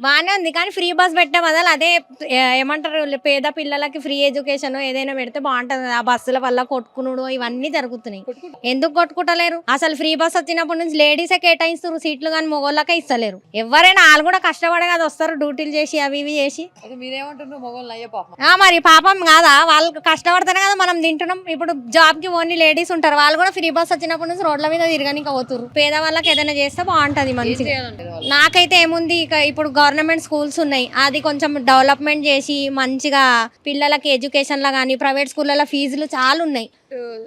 బానే ఉంది కానీ ఫ్రీ బస్ పెట్టే బదులు అదే ఏమంటారు పేద పిల్లలకి ఫ్రీ ఎడ్యుకేషన్ ఏదైనా పెడితే బాగుంటది. ఆ బస్సుల వల్ల కొట్టుకునుడు ఇవన్నీ జరుగుతున్నాయి. ఎందుకు కొట్టుకుంటలేరు? అసలు ఫ్రీ బస్ వచ్చినప్పటి నుంచి లేడీసే కేటాయిస్తారు సీట్లు, కానీ మొగోళ్ళకే ఇస్తలేరు. ఎవరైనా వాళ్ళు కూడా కష్టపడే కదా వస్తారు, డ్యూటీలు చేసి అవి ఇవి చేసి. మీరేమంటున్నారు? మొగోళ్ళు అయ్యే పాపం. మరి పాపం కాదా? వాళ్ళు కష్టపడితేనే కదా మనం తింటున్నాం. ఇప్పుడు జాబ్ కి ఓన్లీ లేడీస్ ఉంటారు, వాళ్ళు కూడా ఫ్రీ బస్ వచ్చినప్పటి నుంచి రోడ్ల మీద తిరగనిక పోతున్నారు. పేద వాళ్ళకి ఏదైనా చేస్తే బాగుంటది మంచిగా. నాకైతే ఏముంది, ఇక ఇప్పుడు గవర్నమెంట్ స్కూల్స్ ఉన్నాయి, అది కొంచెం డెవలప్మెంట్ చేసి మంచిగా పిల్లలకి ఎడ్యుకేషన్ లా కానీ ప్రైవేట్ స్కూళ్ళలో ఫీజులు చాలా ఉన్నాయి.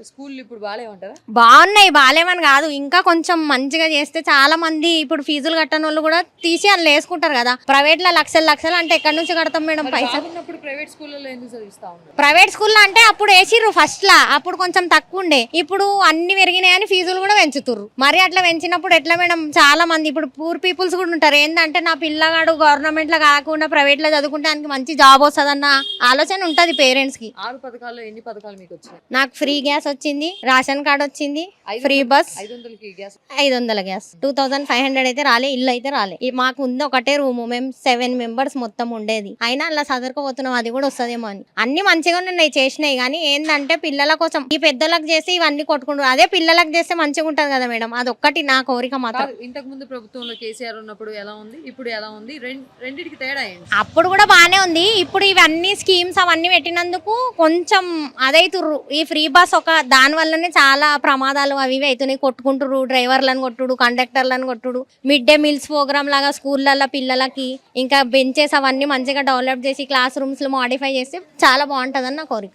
స్కూల్ ఇప్పుడు బాగాలేమంటారా? బాగున్నాయి, బాగాలేమని కాదు, ఇంకా కొంచెం మంచిగా చేస్తే చాలా మంది ఇప్పుడు ఫీజులు కట్టని వాళ్ళు కూడా తీసి అందులో వేసుకుంటారు కదా. ప్రైవేట్ లో లక్షలు లక్షలు అంటే ఎక్కడి నుంచి కడతాం మేడం పైసలు? ప్రైవేట్ స్కూల్లో ఎందుకు చదివిస్తా ఉన్నారు? ప్రైవేట్ స్కూల్లో అంటే అప్పుడు వేసిర్రు ఫస్ట్ లా, అప్పుడు కొంచెం తక్కువ ఉండే, ఇప్పుడు అన్ని పెరిగినాయని ఫీజులు కూడా పెంచుతుర్రు. మరి అట్లా పెంచినప్పుడు ఎట్లా మేడం? చాలా మంది ఇప్పుడు పూర్ పీపుల్స్ కూడా ఉంటారు, ఏంటంటే నా పిల్లగాడు గవర్నమెంట్ లో కాకుండా ప్రైవేట్ లో చదువుకుంటే ఆయనకి మంచి జాబ్ వస్తుందన్న ఆలోచన ఉంటది పేరెంట్స్ కి. 6 పథకాల్లో ఎన్ని పథకాలు మీకు వచ్చాయి? నాకు ఫ్రీ గ్యాస్ వచ్చింది, రేషన్ కార్డ్ వచ్చింది, ఫ్రీ బస్, 500 గ్యాస్, 500 గ్యాస్, 2500 అయితే రాలే, ఇల్లు అయితే రాలే. మాకు ఉంది ఒకటే రూమ్, మేము 7 మెంబర్స్ మొత్తం ఉండేది, అయినా అలా చదువుకోపోతున్నాం, అది కూడా వస్తుందేమో అని. అన్ని మంచిగా ఉన్నాయి చేసినాయి, కానీ ఏంటంటే పిల్లల కోసం ఈ పెద్దలకు చేసి ఇవన్నీ కొట్టుకుంటారు, అదే పిల్లలకు చేస్తే మంచిగా ఉంటది కదా మేడం, అది ఒక్కటి నా కోరిక మాత్రం. ఇంతకు ముందు ప్రభుత్వంలో కేసీఆర్ ఉన్నప్పుడు ఎలా ఉంది, ఇప్పుడు ఎలా ఉంది? రెండింటికి తేడా ఏంటి? అప్పుడు కూడా బానే ఉంది, ఇప్పుడు ఇవన్నీ స్కీమ్స్ అవన్నీ పెట్టినందుకు కొంచెం అదైతుర్రు. ఈ ఫ్రీ బస్ ఒక దాని వల్లనే చాలా ప్రమాదాలు అవి ఇవి అవుతున్నాయి, కొట్టుకుంటురు, డ్రైవర్లను కొట్టుడు, కండక్టర్లను కొట్టుడు. మిడ్ డే మీల్స్ ప్రోగ్రామ్ లాగా స్కూళ్ళల్లో పిల్లలకి ఇంకా బెంచెస్ అవన్నీ మంచిగా డెవలప్ చేసి క్లాస్ రూమ్స్ లో మాడిఫై చేస్తే చాలా బాగుంటుందని నా కోరిక.